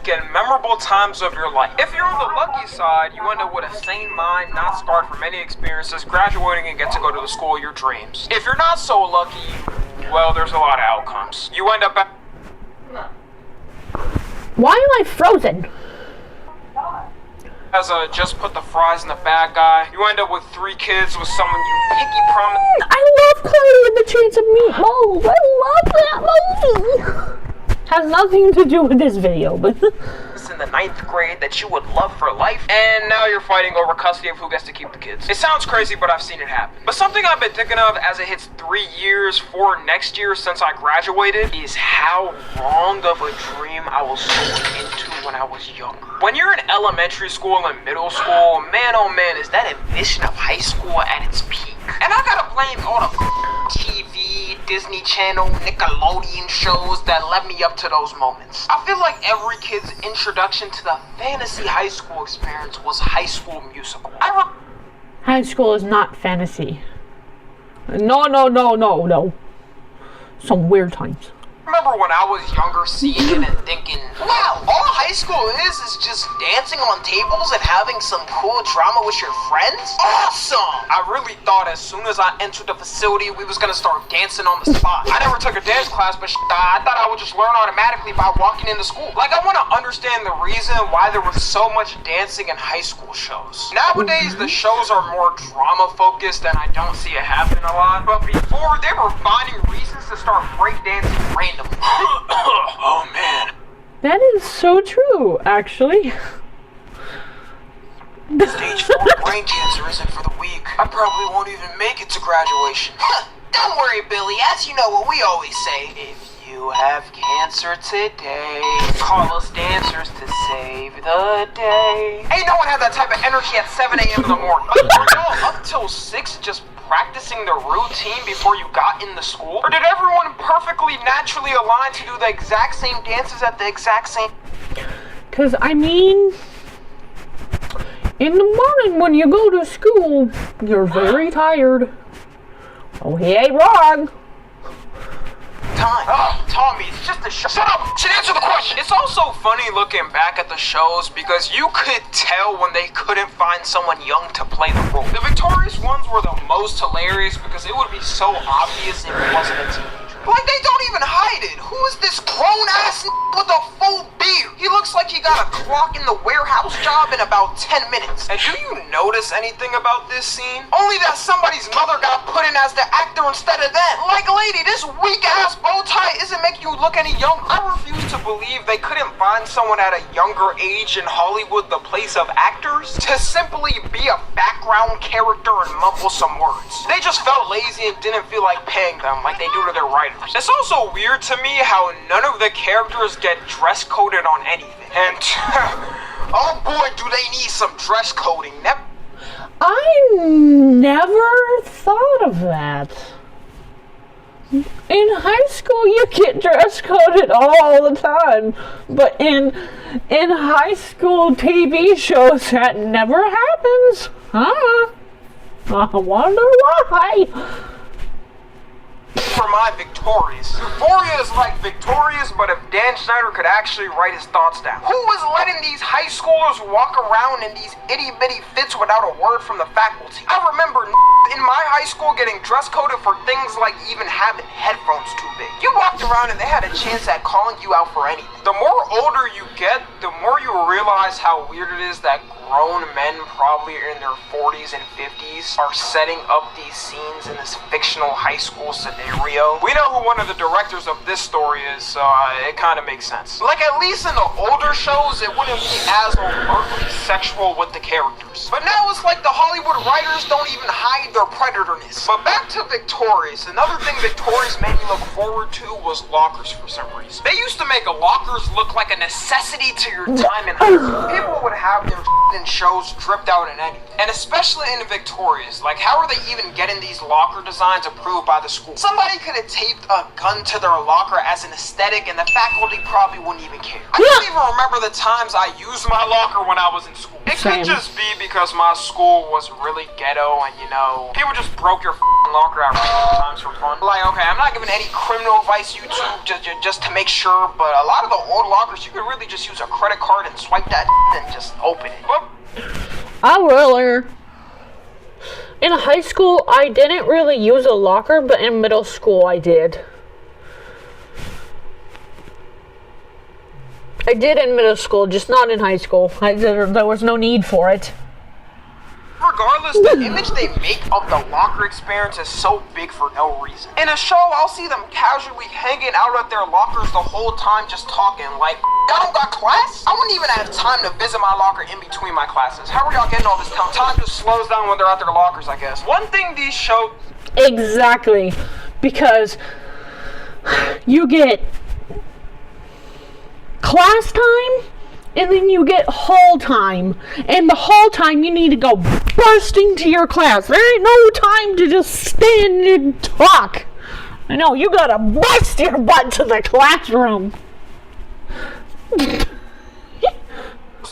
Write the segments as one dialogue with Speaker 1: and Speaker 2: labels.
Speaker 1: unique and memorable times of your life. If you're on the lucky side, you end up with a sane mind, not scarred from any experiences, graduating and get to go to the school of your dreams. If you're not so lucky, well, there's a lot of outcomes. You end up at...
Speaker 2: Why am I frozen?
Speaker 1: As a just put the fries in the bag guy, you end up with 3 kids with someone you pinky promise.
Speaker 2: I love Cloudy with the Chance of Meatballs. I love that movie. Has nothing to do with this video, but
Speaker 1: in the 9th grade that you would love for life, and now you're fighting over custody of who gets to keep the kids. It sounds crazy, but I've seen it happen. But something I've been thinking of as it hits 3 years for next year since I graduated is how wrong of a dream I was going into when I was younger. When you're in elementary school and middle school, man oh man, is that a vision of high school at its peak. And I gotta blame all the TV, Disney Channel, Nickelodeon shows that led me up to those moments. I feel like every kid's introduction to the fantasy high school experience was High School Musical.
Speaker 2: high school is not fantasy. No. Some weird times.
Speaker 1: Remember when I was younger seeing it and thinking, wow, all high school is just dancing on tables and having some cool drama with your friends? Awesome! I really thought as soon as I entered the facility, we was gonna start dancing on the spot. I never took a dance class, but I thought I would just learn automatically by walking into school. Like, I wanna understand the reason why there was so much dancing in high school shows. Nowadays, the shows are more drama focused and I don't see it happen a lot. But before, they were finding reasons to start breakdancing randomly. Oh man.
Speaker 2: That is so true, actually.
Speaker 1: Stage 4 brain cancer isn't for the weak. I probably won't even make it to graduation. Don't worry, Billy. As you know what we always say, if you have cancer today, call us dancers to save the day. Ain't no one had that type of energy at 7 a.m. in the morning. Like, were y'all up till 6 just practicing the routine before you got in the school? Or did everyone perfectly naturally align to do the exact same dances at the exact same...
Speaker 2: Because, I mean, in the morning when you go to school, you're very tired. Oh, he ain't wrong.
Speaker 1: Time. Tommy, it's just a show. Shut up! Should answer the question! It's also funny looking back at the shows because you could tell when they couldn't find someone young to play the role. The victorious ones were the most hilarious because it would be so obvious if it wasn't a teenager. Like, they don't even hide it. Who is this grown-ass with a full beard? He looks like he got a clock in the warehouse job in about 10 minutes. And do you notice anything about this scene? Only that somebody's mother got put in as the actor instead of them. Like, lady, this weak-ass bow tie isn't making you look any younger. I refuse to believe they couldn't find someone at a younger age in Hollywood the place of actors to simply be a background character and mumble some words. They just felt lazy and didn't feel like paying them like they do to their writers. It's also weird to me how none of the characters get dress coded on anything. And oh boy, do they need some dress coding.
Speaker 2: I never thought of that. In high school, you get dress coded all the time, but in high school TV shows, that never happens. Huh? I wonder why.
Speaker 1: For my Victorious. Euphoria is like Victorious, but if Dan Schneider could actually write his thoughts down. Who was letting these high schoolers walk around in these itty-bitty fits without a word from the faculty? I remember in my high school getting dress coded for things like even having headphones too big. You walked around and they had a chance at calling you out for anything. The more older you get, the more you realize how weird it is that grown men, probably in their 40s and 50s, are setting up these scenes in this fictional high school scenario. We know who one of the directors of this story is, so it kind of makes sense. Like, at least in the older shows, it wouldn't be as overtly sexual with the characters. But now it's like the Hollywood writers don't even hide their predatorness. But back to Victorious. Another thing Victorious made me look forward to was lockers for some reason. They used to make lockers look like a necessity to your time in high school. People would have their in shows dripped out in anything. And especially in Victorious, like, how are they even getting these locker designs approved by the school? Somebody could have taped a gun to their locker as an aesthetic and the faculty probably wouldn't even care. I don't even remember the times I used my locker when I was in school. It could just be because my school was really ghetto and, you know, people just broke your locker at random times for fun. Like, okay, I'm not giving any criminal advice, YouTube, just to make sure, but a lot of the old lockers, you could really just use a credit card and swipe that and just open it.
Speaker 2: Oh, really? In high school, I didn't really use a locker, but in middle school, I did. I did in middle school, just not in high school. There was no need for it.
Speaker 1: Regardless, the image they make of the locker experience is so big for no reason. In a show, I'll see them casually hanging out at their lockers the whole time just talking, like, y'all don't got class? I wouldn't even have time to visit my locker in between my classes. How are y'all getting all this time? Time just slows down when they're at their lockers, I guess. One thing these shows...
Speaker 2: Exactly. Because you get class time, and then you get hall time. And the hall time, you need to go bursting to your class. There ain't no time to just stand and talk. I know, you gotta bust your butt to the classroom.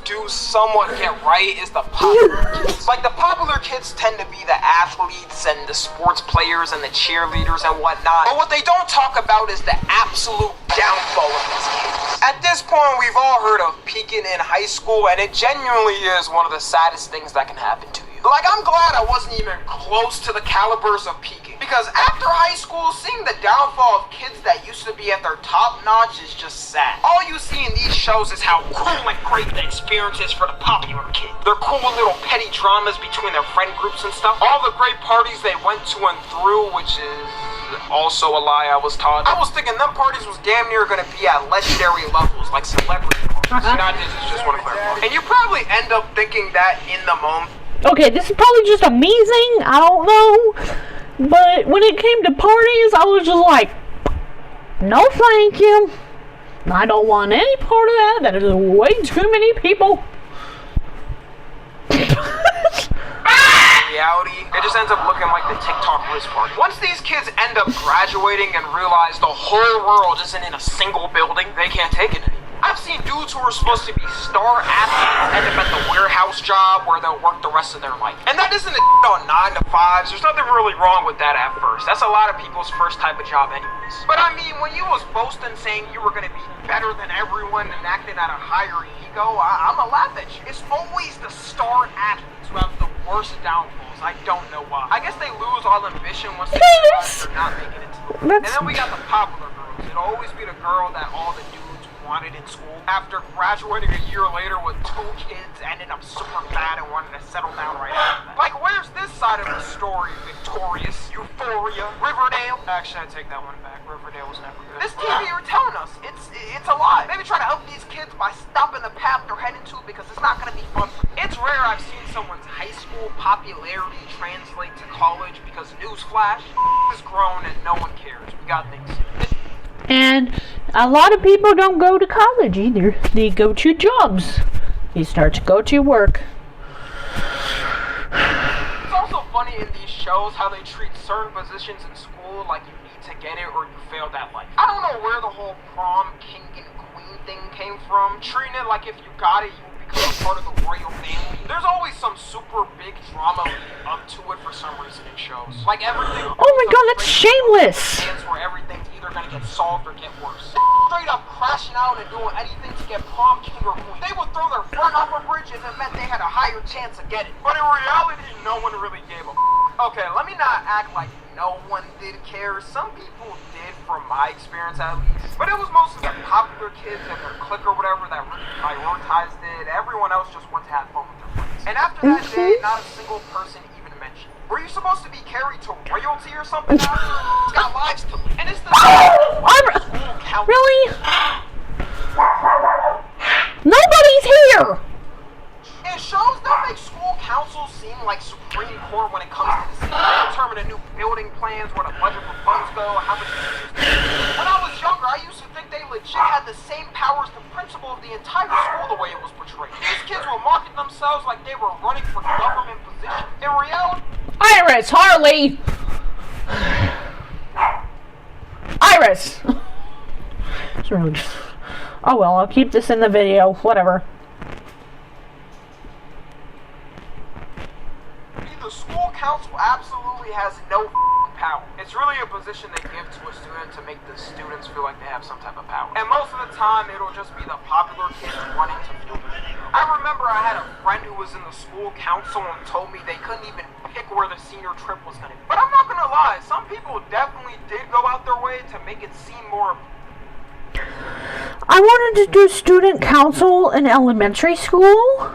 Speaker 1: Do somewhat get right is the popular kids. Like, the popular kids tend to be the athletes and the sports players and the cheerleaders and whatnot. But what they don't talk about is the absolute downfall of these kids. At this point, we've all heard of peaking in high school, and it genuinely is one of the saddest things that can happen to you. Like, I'm glad I wasn't even close to the calibers of peaking. Because after high school, seeing the downfall of kids that used to be at their top notch is just sad. All you see in these shows is how cool and great the experience is for the popular kid. Their cool little petty dramas between their friend groups and stuff. All the great parties they went to and through, which is also a lie I was taught. I was thinking them parties was damn near gonna be at legendary levels, like celebrity parties. Not this is just one of clarify. And you probably end up thinking that in the moment.
Speaker 2: Okay, this is probably just a me thing, I don't know. But when it came to parties, I was just like, no thank you. I don't want any part of that. That is way too many people.
Speaker 1: Reality, it just ends up looking like the TikTok whiz party. Once these kids end up graduating and realize the whole world isn't in a single building, they can't take it anymore. I've seen dudes who are supposed to be star athletes end up at the warehouse job where they'll work the rest of their life. And that isn't a on 9 to 5s. There's nothing really wrong with that at first. That's a lot of people's first type of job anyways. But I mean, when you was boasting saying you were going to be better than everyone and acting at a higher ego, I'ma laugh at you. It's always the star athletes who have the worst downfalls. I don't know why. I guess they lose all ambition once they realize they're not making it to the And then we got the popular girls. It'll always be the girl that all the dudes wanted in school. After graduating a year later with 2 kids, ended up super fat and wanted to settle down right after that. Like, where's this side of the story, Victorious? Euphoria? Riverdale? Actually, I take that one back. Riverdale was never good. This TV you're telling us, it's a lie. Maybe try to help these kids by stopping the path they're heading to because it's not gonna be fun. It's rare I've seen someone's high school popularity translate to college because newsflash is grown and no one cares. We got things.
Speaker 2: And a lot of people don't go to college either. They go to jobs. They start to go to work.
Speaker 1: It's also funny in these shows how they treat certain positions in school like you need to get it or you failed that life. I don't know where the whole prom king and queen thing came from. Treating it like if you got it, you would become a part of the royal family. There's always some super big drama leading up to it for some reason in shows. Like everything.
Speaker 2: Oh my god, that's shameless!
Speaker 1: Where everything's either gonna get solved or get worse. Straight up crashing out and doing anything to get prom king or queen. They would throw their friend off a bridge if it meant they had a higher chance of getting it. But in reality, no one really gave a Okay, let me not act like no one did care. Some people did, from my experience at least. But it was mostly the popular kids and their clique or whatever that really prioritized it. Everyone else just wanted to have fun with their friends. And after that day, not a single person even mentioned. Were you supposed to be carried to royalty or something after? It's got lives to live. And it's the school council.
Speaker 2: Really? Nobody's here!
Speaker 1: It shows that make school councils seem like Supreme Court when it comes to the city. They determine the new building plans, where the budget for funds go, how much When I was younger, I used to think they legit had the same power as the principal of the entire school the way it was portrayed. These kids were marketing themselves like they were running for government positions. In reality,
Speaker 2: Iris, Harley! Iris! It's rude. Oh well, I'll keep this in the video. Whatever.
Speaker 1: the school council absolutely actually has no power. It's really a position they give to a student to make the students feel like they have some type of power. And most of the time, it'll just be the popular kids wanting to feel the video. I remember I had a friend who was in the school council and told me they couldn't even pick where the senior trip was going to be. But I'm not going to lie, some people definitely did go out their way to make it seem more.
Speaker 2: I wanted to do student council in elementary school,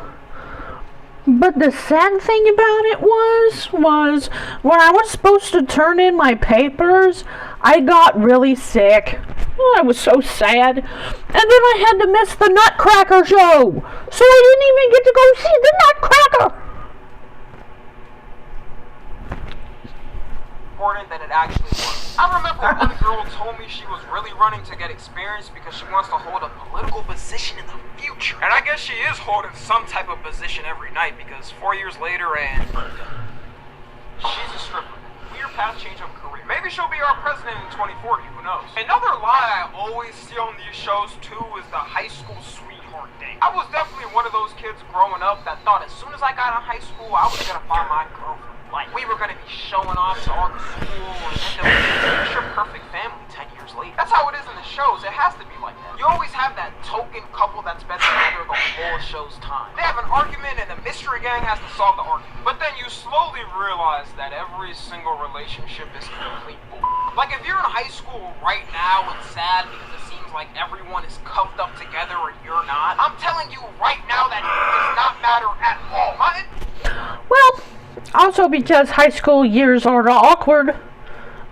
Speaker 2: but the sad thing about it was when I was supposed to turn in my papers, I got really sick. Oh, I was so sad. And then I had to miss the Nutcracker show, so I didn't even get to go see the Nutcracker.
Speaker 1: Important than it actually was. I remember one girl told me she was really running to get experience because she wants to hold a political position in the future. And I guess she is holding some type of position every night because 4 years later and she's a stripper. Weird path change of career. Maybe she'll be our president in 2040, who knows? Another lie I always see on these shows too is the high school sweetheart thing. I was definitely one of those kids growing up that thought as soon as I got in high school, I was gonna find my girlfriend. Like, we were gonna be showing off to all the school and end up with a picture perfect family 10 years later. That's how it is in the shows. It has to be like that. You always have that token couple that's been together the whole show's time. They have an argument and the mystery gang has to solve the argument. But then you slowly realize that every single relationship is complete bull. Like, if you're in high school right now and sad because it seems like everyone is cuffed up together and you're not, I'm telling you right now that it does not matter at all.
Speaker 2: Well, also because high school years are awkward.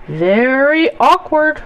Speaker 2: Very awkward.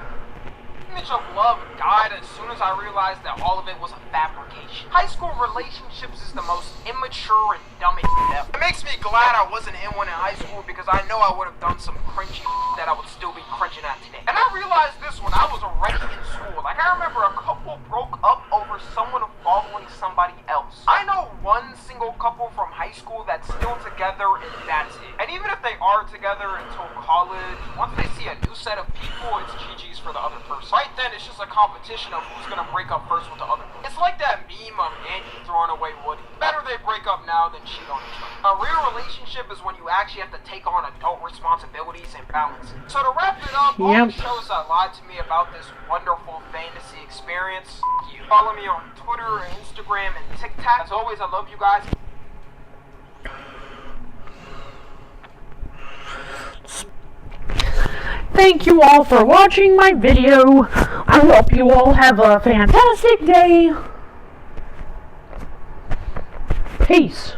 Speaker 1: Image of love died as soon as I realized that all of it was a fabrication. High school relationships is the most immature and dumbest ever. It makes me glad I wasn't in one in high school because I know I would have done some cringy that I would still be cringing at today. And I realized this when I was already in school. Like, I remember a couple broke up over someone following somebody else. I know one single couple from high school that's still together and that's it. And even if they are together until college, once they see a new set of people, it's GG's for the other person. Right then, it's just a competition of who's gonna break up first with the other. It's like that meme of Andy throwing away Woody. Better they break up now than cheat on each other. A real relationship is when you actually have to take on adult responsibilities and balance it. So to wrap it up, all the shows that lied to me about this wonderful fantasy experience, you follow me on Twitter, Instagram, and TikTok. As always, I love you guys.
Speaker 2: Thank you all for watching my video. I hope you all have a fantastic day. Peace.